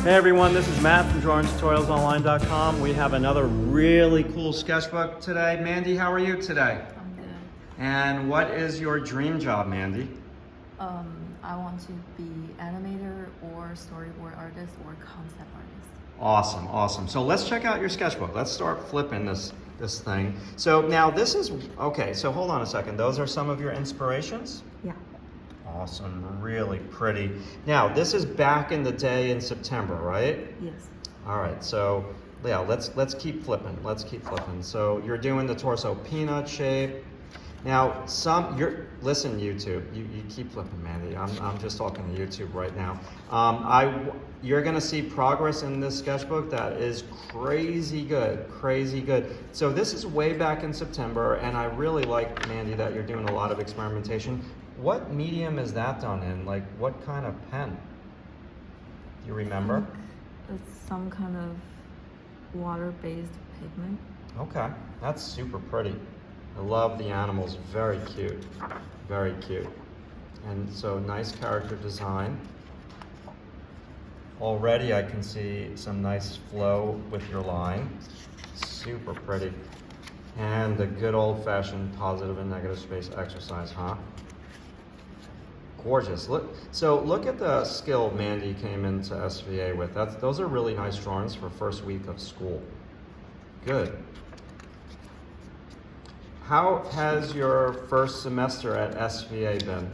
Hey everyone, this is Matt from DrawingTutorialsOnline.com. We have another really cool sketchbook today. Mandy, how are you today? I'm good. And what is your dream job, Mandy? I want to be animator or storyboard artist or concept artist. Awesome, awesome. So let's check out your sketchbook. Let's start flipping this thing. So now this is, okay, so hold on a second. Those are some of your inspirations? Yeah. Awesome, really pretty. Now, this is back in the day in September, right? Yes. All right, so yeah, let's keep flipping. Let's keep flipping. So you're doing the torso peanut shape. Now, listen, YouTube. You keep flipping, Mandy. I'm just talking to YouTube right now. You're gonna see progress in this sketchbook that is crazy good, crazy good. So this is way back in September, and I really like, Mandy, that you're doing a lot of experimentation. What medium is that done in? Like, what kind of pen? Do you remember? It's some kind of water-based pigment. Okay, that's super pretty. I love the animals, very cute, very cute. And so nice character design. Already I can see some nice flow with your line. Super pretty. And the good old-fashioned positive and negative space exercise, huh? Gorgeous. Look at the skill Mandy came into SVA with. Those are really nice drawings for first week of school. Good. How has your first semester at SVA been?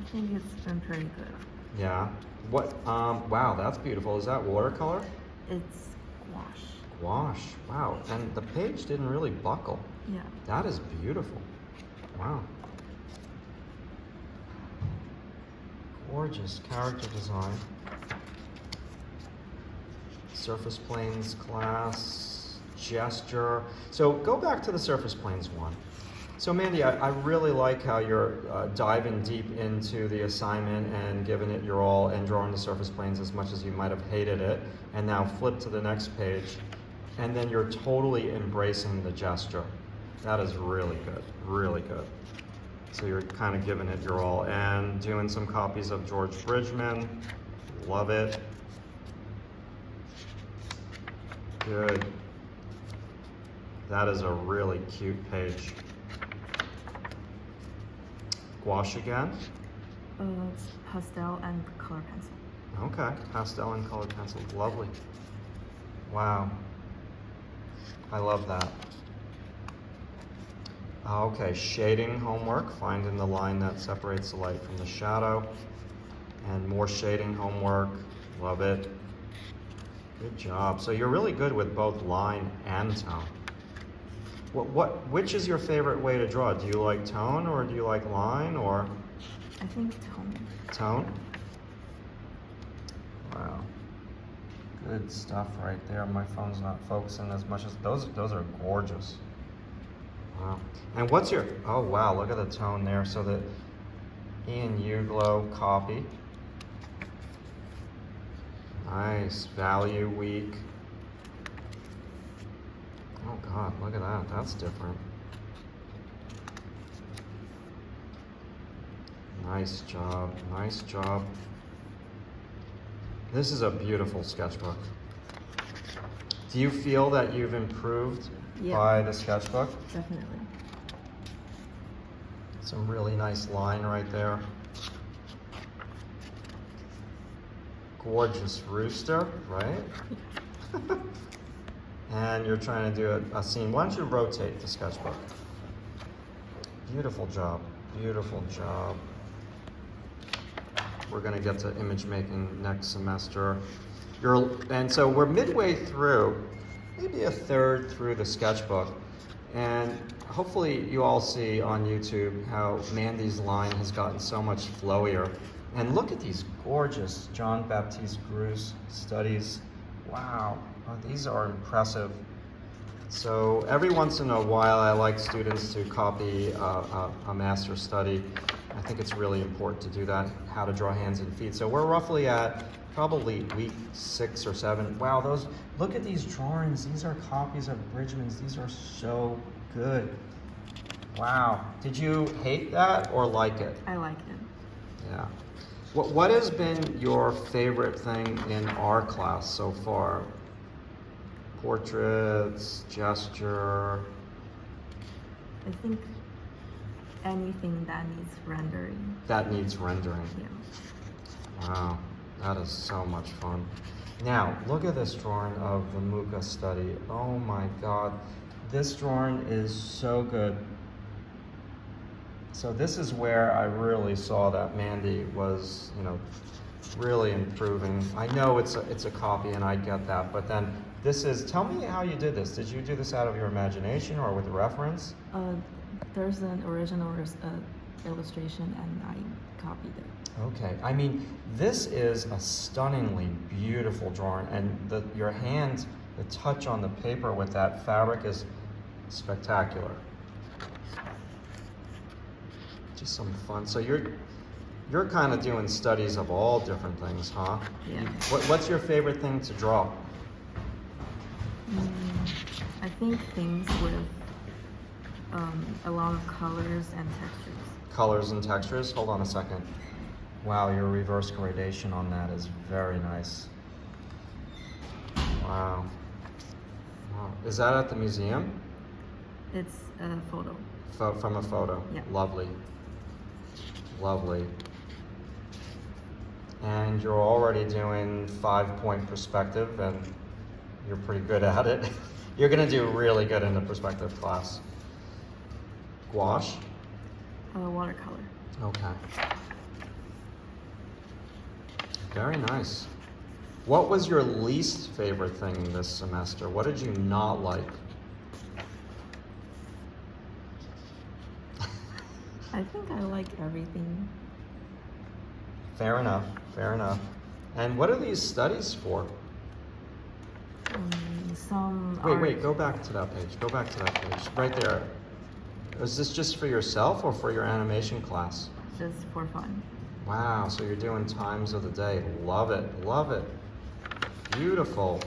I think it's been pretty good. Yeah. Wow, that's beautiful. Is that watercolor? It's gouache. Gouache. Wow. And the page didn't really buckle. Yeah. That is beautiful. Wow. Gorgeous character design. Surface planes class, gesture. So go back to the surface planes one. So Mandy, I really like how you're diving deep into the assignment and giving it your all and drawing the surface planes as much as you might have hated it. And now flip to the next page. And then you're totally embracing the gesture. That is really good, really good. So you're kind of giving it your all and doing some copies of George Bridgman. Love it. Good. That is a really cute page. Gouache again? It's pastel and color pencil. Okay, pastel and colored pencil. Lovely. Wow. I love that. Okay, shading homework, finding the line that separates the light from the shadow. And more shading homework, love it. Good job. So you're really good with both line and tone. Which is your favorite way to draw? Do you like tone or do you like line or? I think tone. Tone? Wow. Good stuff right there. My phone's not focusing as much as, those are gorgeous. Wow. And what's your, oh wow, look at the tone there. So the Ian Uglow copy. Nice, value week. Oh God, look at that, that's different. Nice job, nice job. This is a beautiful sketchbook. Do you feel that you've improved by the sketchbook? Definitely. Some really nice line right there. Gorgeous rooster, right? And you're trying to do a scene. Why don't you rotate the sketchbook? Beautiful job, beautiful job. We're gonna get to image making next semester. And so we're midway through, maybe a third through the sketchbook. And hopefully you all see on YouTube how Mandy's line has gotten so much flowier. And look at these gorgeous John Baptiste Greuze studies. Wow, oh, these are impressive. So every once in a while I like students to copy a master study. I think it's really important to do that, how to draw hands and feet. So we're roughly at probably week 6 or 7. Wow, look at these drawings. These are copies of Bridgman's. These are so good. Wow. Did you hate that or like it? I like it. Yeah. What has been your favorite thing in our class so far? Portraits, gesture. I think anything that needs rendering. That needs rendering. Yeah. Wow, that is so much fun. Now, look at this drawing of the Muka study. Oh my God, this drawing is so good. So this is where I really saw that Mandi was, really improving. I know it's a copy and I get that, but then this is, tell me how you did this. Did you do this out of your imagination or with reference? There's an original illustration and I copied it. Okay, I mean, this is a stunningly beautiful drawing, and your hand, the touch on the paper with that fabric is spectacular. Just some fun. So you're kind of doing studies of all different things, huh? Yeah. What's your favorite thing to draw? I think things with a lot of colors and textures. Colors and textures? Hold on a second. Wow, your reverse gradation on that is very nice. Wow. Wow. Is that at the museum? It's a photo. From a photo? Yeah. Lovely. Lovely. And you're already doing 5-point perspective, and you're pretty good at it. You're going to do really good in the perspective class. Gouache? Watercolor. Okay. Very nice. What was your least favorite thing this semester? What did you not like? I think I like everything. Fair enough, fair enough. And what are these studies for? Wait, Go back to that page. Go back to that page. Right there. Is this just for yourself or for your animation class? Just for fun. Wow, so you're doing times of the day. Love it, love it. Beautiful.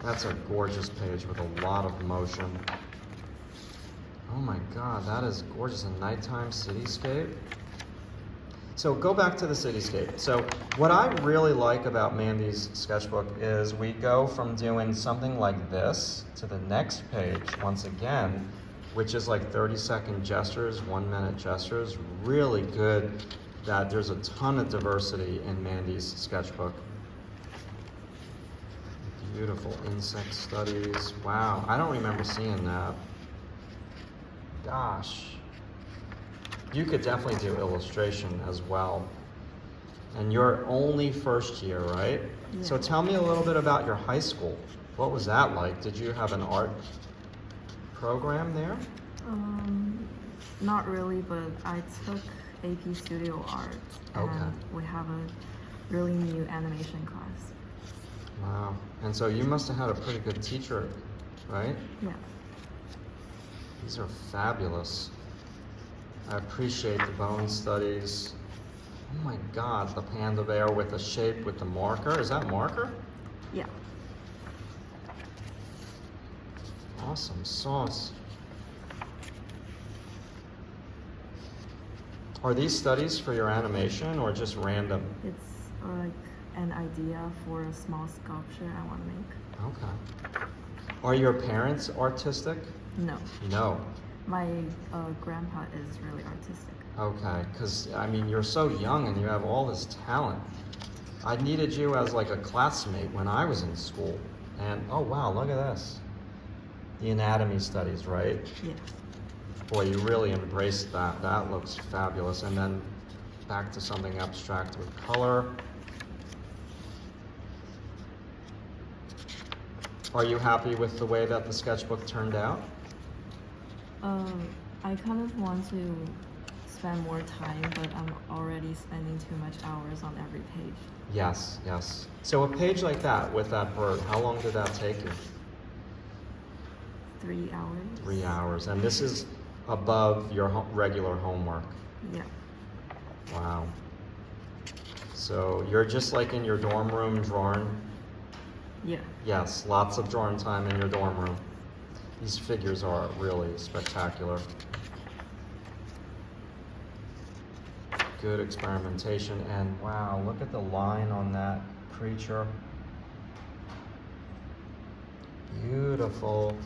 That's a gorgeous page with a lot of motion. Oh my God, that is gorgeous. A nighttime cityscape. So go back to the cityscape. So what I really like about Mandi's sketchbook is we go from doing something like this to the next page once again, which is like 30-second gestures, 1-minute gestures. Really good that there's a ton of diversity in Mandi's sketchbook. Beautiful insect studies. Wow, I don't remember seeing that. Gosh. You could definitely do illustration as well. And you're only first year, right? Yeah. So tell me a little bit about your high school. What was that like? Did you have an art program there? Not really, but I took AP Studio Art. And Okay. we have a really new animation class. Wow. And so you must have had a pretty good teacher, right? Yeah. These are fabulous. I appreciate the bone studies. Oh my God, the panda bear with the shape with the marker. Is that marker? Yeah. Awesome sauce. Are these studies for your animation or just random? It's like an idea for a small sculpture I want to make. Okay. Are your parents artistic? No. No. My grandpa is really artistic. Okay, because I mean, you're so young and you have all this talent. I needed you as like a classmate when I was in school. And oh wow, look at this. The anatomy studies, right? Yes. Boy, you really embraced that. That looks fabulous. And then back to something abstract with color. Are you happy with the way that the sketchbook turned out? I kind of want to spend more time, but I'm already spending too much hours on every page. Yes, yes. So a page like that with that bird, how long did that take you? 3 hours. 3 hours. And this is above your regular homework. Yeah. Wow. So you're just like in your dorm room drawing? Yeah. Yes, lots of drawing time in your dorm room. These figures are really spectacular. Good experimentation, and wow, look at the line on that creature. Beautiful.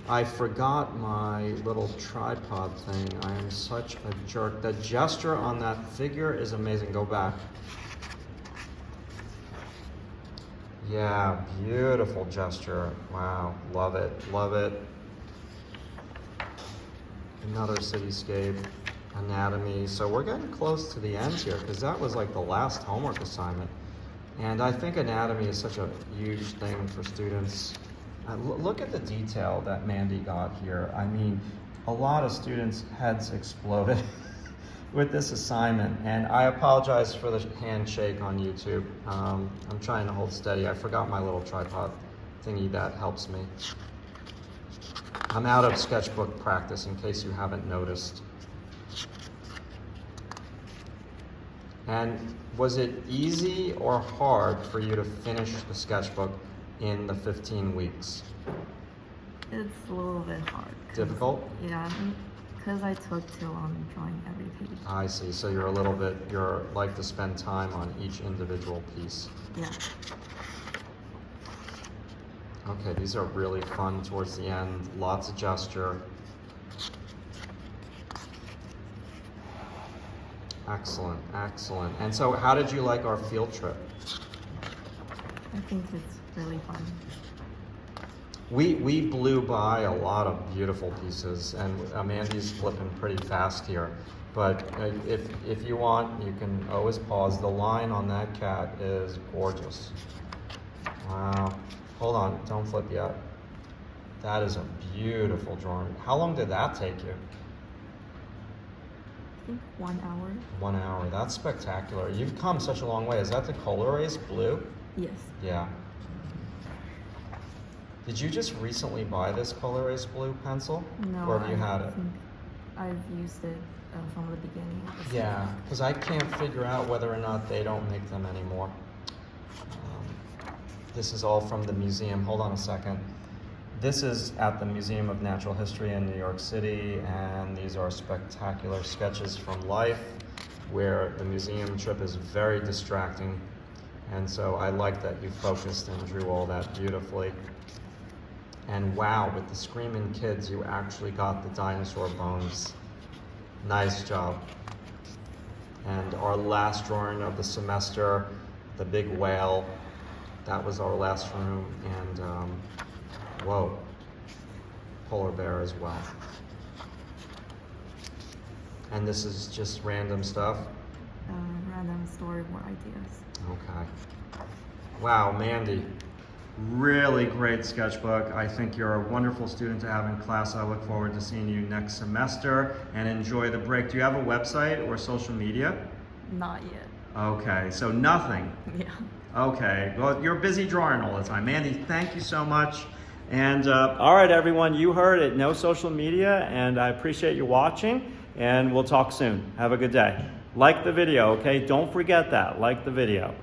I forgot my little tripod thing. I am such a jerk. The gesture on that figure is amazing. Go back. Yeah, beautiful gesture. Wow, love it, love it. Another cityscape, anatomy. So we're getting close to the end here because that was like the last homework assignment. And I think anatomy is such a huge thing for students. Look at the detail that Mandi got here. I mean, a lot of students' heads exploded with this assignment, and I apologize for the handshake on YouTube. I'm trying to hold steady. I forgot my little tripod thingy that helps me. I'm out of sketchbook practice in case you haven't noticed. And was it easy or hard for you to finish the sketchbook in the 15 weeks? It's a little bit hard. Difficult? Yeah, because I took too long drawing every page. I see. So you're like to spend time on each individual piece. Yeah. Okay, these are really fun towards the end. Lots of gesture. Excellent, excellent. And so how did you like our field trip? I think it's really fun. We blew by a lot of beautiful pieces, and Mandi's flipping pretty fast here. But if you want, you can always pause. The line on that cat is gorgeous. Wow. Hold on, don't flip yet. That is a beautiful drawing. How long did that take you? I think 1 hour. 1 hour. That's spectacular. You've come such a long way. Is that the Color-Ace blue? Yes. Yeah. Did you just recently buy this Color-Ace blue pencil? No. Or have you had it? I think I've used it from the beginning. Yeah, because I can't figure out whether or not they don't make them anymore. This is all from the museum. Hold on a second. This is at the Museum of Natural History in New York City, and these are spectacular sketches from life where the museum trip is very distracting. And so I like that you focused and drew all that beautifully. And wow, with the screaming kids, you actually got the dinosaur bones. Nice job. And our last drawing of the semester, the big whale, that was our last room. And whoa, polar bear as well. And this is just random stuff? Random storyboard ideas. Okay. Wow, Mandi, really great sketchbook. I think you're a wonderful student to have in class. I look forward to seeing you next semester, and enjoy the break. Do you have a website or social media? Not yet. Okay, so nothing. Yeah. Okay, well, you're busy drawing all the time. Mandi, thank you so much. And all right, everyone, you heard it. No social media, and I appreciate you watching, and we'll talk soon. Have a good day. Like the video, okay? Don't forget that. Like the video.